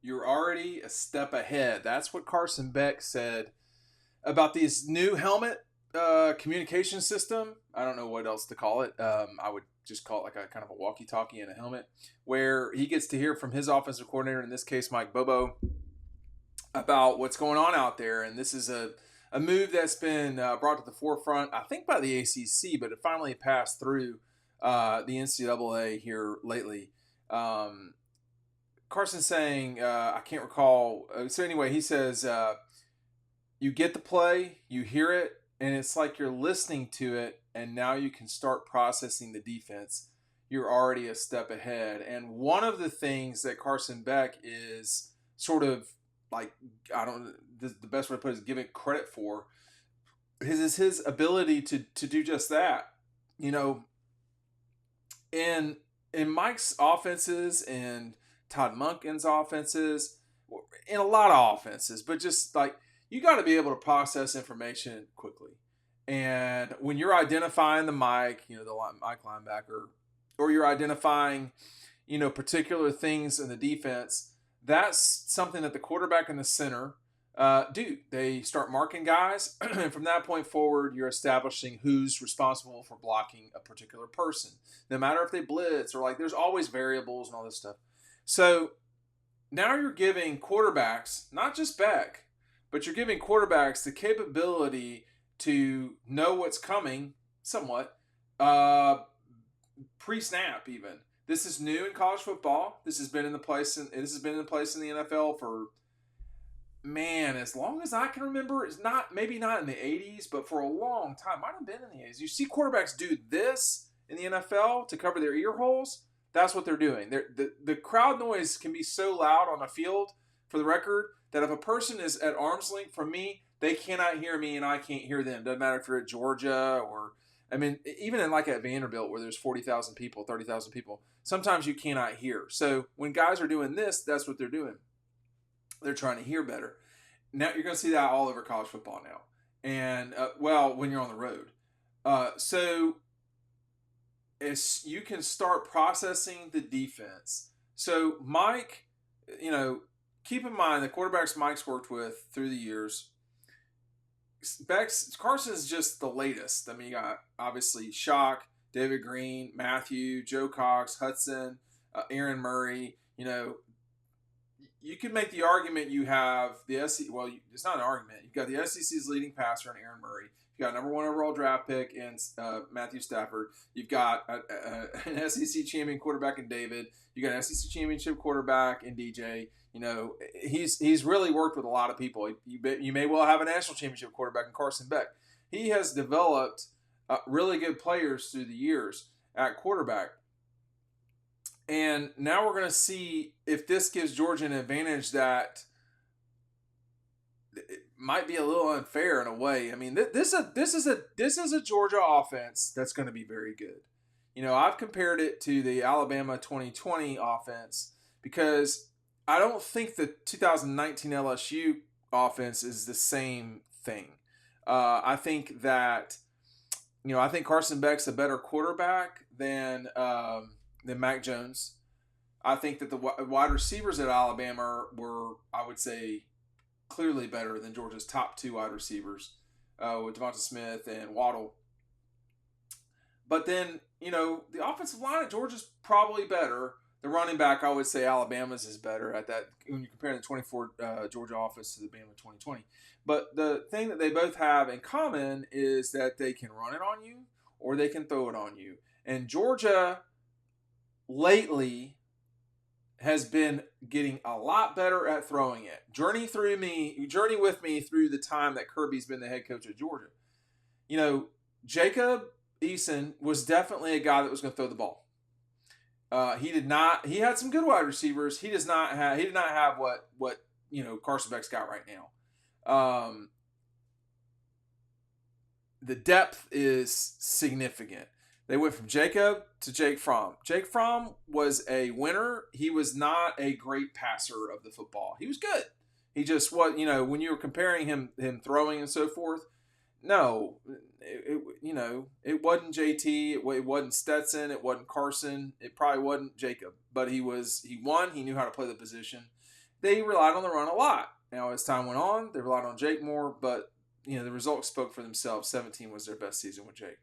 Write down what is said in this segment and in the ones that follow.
you're already a step ahead. That's what Carson Beck said about this new helmet communication system. I don't know what else to call it. I would just call it like a kind of a walkie-talkie and a helmet, where he gets to hear from his offensive coordinator, in this case Mike Bobo, about what's going on out there. And this is a move that's been brought to the forefront, I think, by the ACC, but it finally passed through the NCAA here lately. Carson saying, I can't recall. So anyway, he says, you get the play, you hear it, and it's like you're listening to it, and now you can start processing the defense. You're already a step ahead. And one of the things that Carson Beck is sort of like, I don't, the best way to put it is give it credit for, is his ability to do just that. You know, in Mike's offenses and Todd Monken's offenses, in a lot of offenses, but just like, you got to be able to process information quickly. And when you're identifying the Mike, the Mike linebacker, or you're identifying, particular things in the defense, that's something that the quarterback and the center do. They start marking guys, and from that point forward, you're establishing who's responsible for blocking a particular person. No matter if they blitz or there's always variables and all this stuff. So now you're giving quarterbacks, not just Beck, but you're giving quarterbacks the capability to know what's coming somewhat pre-snap even. This is new in college football. This has been in place in the NFL for, man, as long as I can remember. It's not, maybe not in the 80s, but for a long time. Might have been in the 80s. You see quarterbacks do this in the NFL to cover their ear holes. That's what they're doing. The crowd noise can be so loud on a field, for the record, that if a person is at arm's length from me, they cannot hear me and I can't hear them. Doesn't matter if you're at Georgia or, even in at Vanderbilt where there's 40,000 people, 30,000 people, sometimes you cannot hear. So when guys are doing this, that's what they're doing. They're trying to hear better. Now you're going to see that all over college football now. And, when you're on the road. So as you can start processing the defense. So Mike, keep in mind the quarterbacks Mike's worked with through the years. Carson's just the latest. You got obviously Shock, David Green, Matthew, Joe Cox, Hudson, Aaron Murray. You could make the argument you have the SEC. Well, it's not an argument. You've got the SEC's leading passer in Aaron Murray. You've got number 1 overall draft pick in Matthew Stafford. You've got an SEC champion quarterback in David. You got an SEC championship quarterback in DJ. He's really worked with a lot of people. You may well have a national championship quarterback in Carson Beck. He has developed really good players through the years at quarterback. And now we're going to see if this gives Georgia an advantage that it might be a little unfair in a way. This is a Georgia offense that's going to be very good. I've compared it to the Alabama 2020 offense because I don't think the 2019 LSU offense is the same thing. I think that, I think Carson Beck's a better quarterback than Mac Jones. I think that the wide receivers at Alabama were, I would say, clearly better than Georgia's top 2 wide receivers with Devonta Smith and Waddle. But then, the offensive line at Georgia's probably better. The running back, I would say Alabama's is better at that when you compare the 24 Georgia offense to the Bama 2020. But the thing that they both have in common is that they can run it on you or they can throw it on you. And Georgia lately has been getting a lot better at throwing it. Journey with me through the time that Kirby's been the head coach at Georgia. Jacob Eason was definitely a guy that was going to throw the ball. He did not. He had some good wide receivers. He did not have what Carson Beck's got right now. The depth is significant. They went from Jacob to Jake Fromm. Jake Fromm was a winner. He was not a great passer of the football. He was good. He just was, when you were comparing him throwing and so forth, no, it wasn't JT, it wasn't Stetson, it wasn't Carson, it probably wasn't Jacob, but he won. He knew how to play the position. they relied on the run a lot. Now, as time went on, they relied on Jake more, but the results spoke for themselves. 17 was their best season with Jake.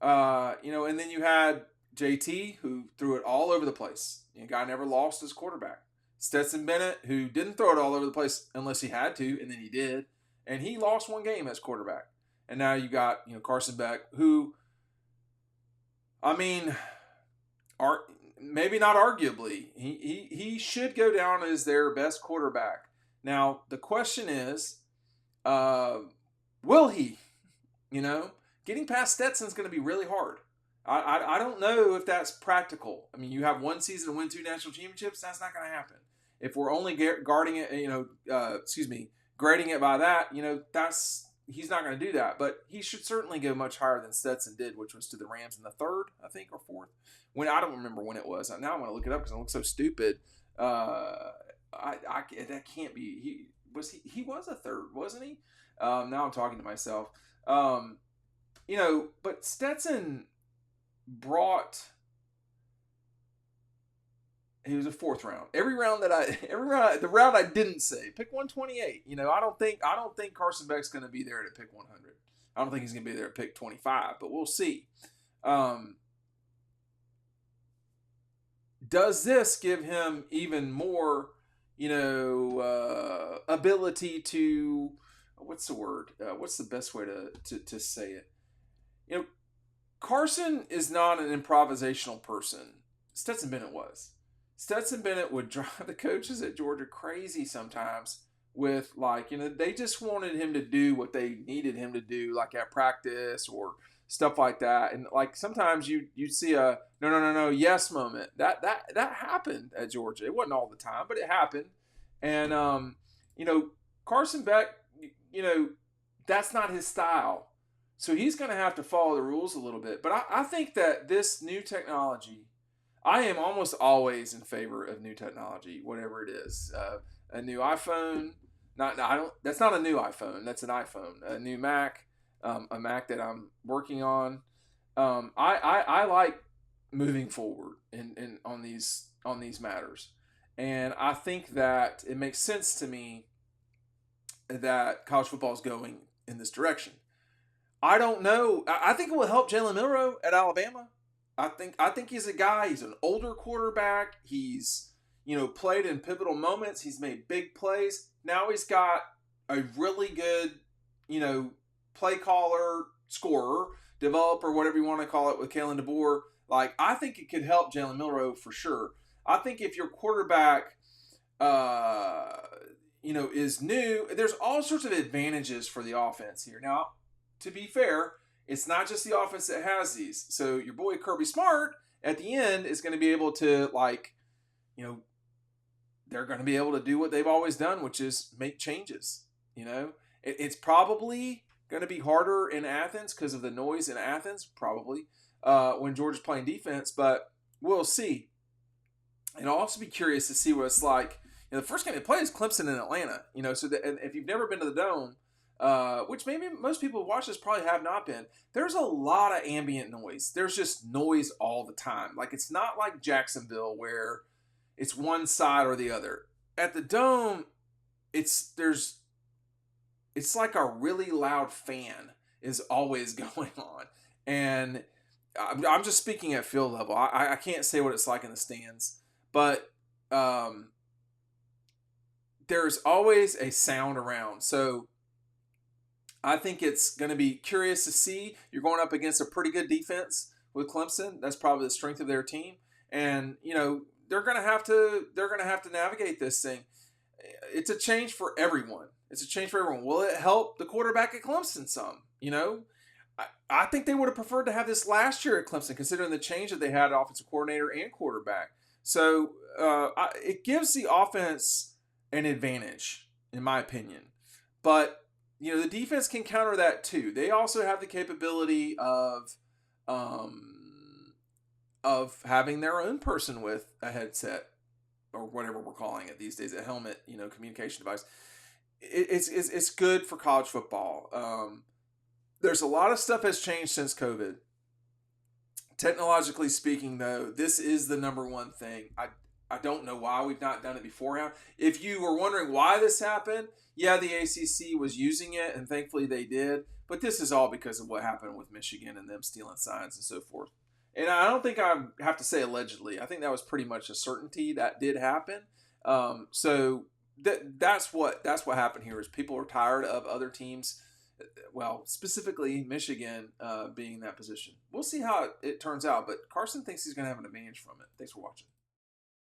And then you had JT, who threw it all over the place. Guy never lost his quarterback. Stetson Bennett, who didn't throw it all over the place unless he had to, and then he did. And he lost one game as quarterback. And now you got, Carson Beck, who, maybe not arguably, he should go down as their best quarterback. Now, the question is, will he? Getting past Stetson's going to be really hard. I don't know if that's practical. You have one season to win 2 national championships. That's not going to happen. If we're only grading it by that, he's not going to do that. But he should certainly go much higher than Stetson did, which was to the Rams in the 3rd, I think, or 4th. I don't remember when it was. Now I'm going to look it up because I look so stupid. That can't be. He was a 3rd, wasn't he? Now I'm talking to myself. But Stetson brought. He was a 4th round. The round I didn't say, pick 128. I don't think Carson Beck's going to be there at pick 100. I don't think he's going to be there at pick 25, but we'll see. Does this give him even more, ability to, what's the word? What's the best way to say it? Carson is not an improvisational person. Stetson Bennett was. Stetson Bennett would drive the coaches at Georgia crazy sometimes with they just wanted him to do what they needed him to do, like at practice or stuff like that. And sometimes you'd see a no, yes moment. That happened at Georgia. It wasn't all the time, but it happened. And, Carson Beck, that's not his style. So he's going to have to follow the rules a little bit. But I think that this new technology, I am almost always in favor of new technology, whatever it is. A new iPhone, that's not a new iPhone. That's an iPhone. A new Mac, a Mac that I'm working on. I like moving forward on these matters. And I think that it makes sense to me that college football is going in this direction. I don't know. I think it will help Jalen Milroe at Alabama. I think he's a guy. He's an older quarterback. He's played in pivotal moments. He's made big plays. Now he's got a really good play caller, scorer, developer, whatever you want to call it, with Kalen DeBoer. I think it could help Jalen Milroe for sure. I think if your quarterback, is new, there's all sorts of advantages for the offense here. Now, to be fair, it's not just the offense that has these. So your boy Kirby Smart at the end is going to be able to they're going to be able to do what they've always done, which is make changes. It's probably going to be harder in Athens because of the noise in Athens, probably when Georgia's playing defense, but we'll see. And I'll also be curious to see what it's like. The first game they play is Clemson in Atlanta. So if you've never been to the Dome, which maybe most people who watch this probably have not been, there's a lot of ambient noise. There's just noise all the time. It's not like Jacksonville where it's one side or the other. At the Dome, it's like a really loud fan is always going on. And I'm just speaking at field level. I can't say what it's like in the stands. But there's always a sound around. So I think it's going to be curious to see. You're going up against a pretty good defense with Clemson. That's probably the strength of their team. And, they're going to have to navigate this thing. It's a change for everyone. Will it help the quarterback at Clemson some? I think they would have preferred to have this last year at Clemson, considering the change that they had at offensive coordinator and quarterback. So it gives the offense an advantage, in my opinion. But, the defense can counter that too. They also have the capability of having their own person with a headset or whatever we're calling it these days, a helmet, communication device. It's good for college football. There's a lot of stuff has changed since COVID. Technologically speaking, though, this is the number one thing. I don't know why we've not done it beforehand. If you were wondering why this happened, yeah, the ACC was using it, and thankfully they did. But this is all because of what happened with Michigan and them stealing signs and so forth. And I don't think I have to say allegedly. I think that was pretty much a certainty that did happen. So that's what happened here is people are tired of other teams, well, specifically Michigan being in that position. We'll see how it turns out, but Carson thinks he's going to have an advantage from it. Thanks for watching.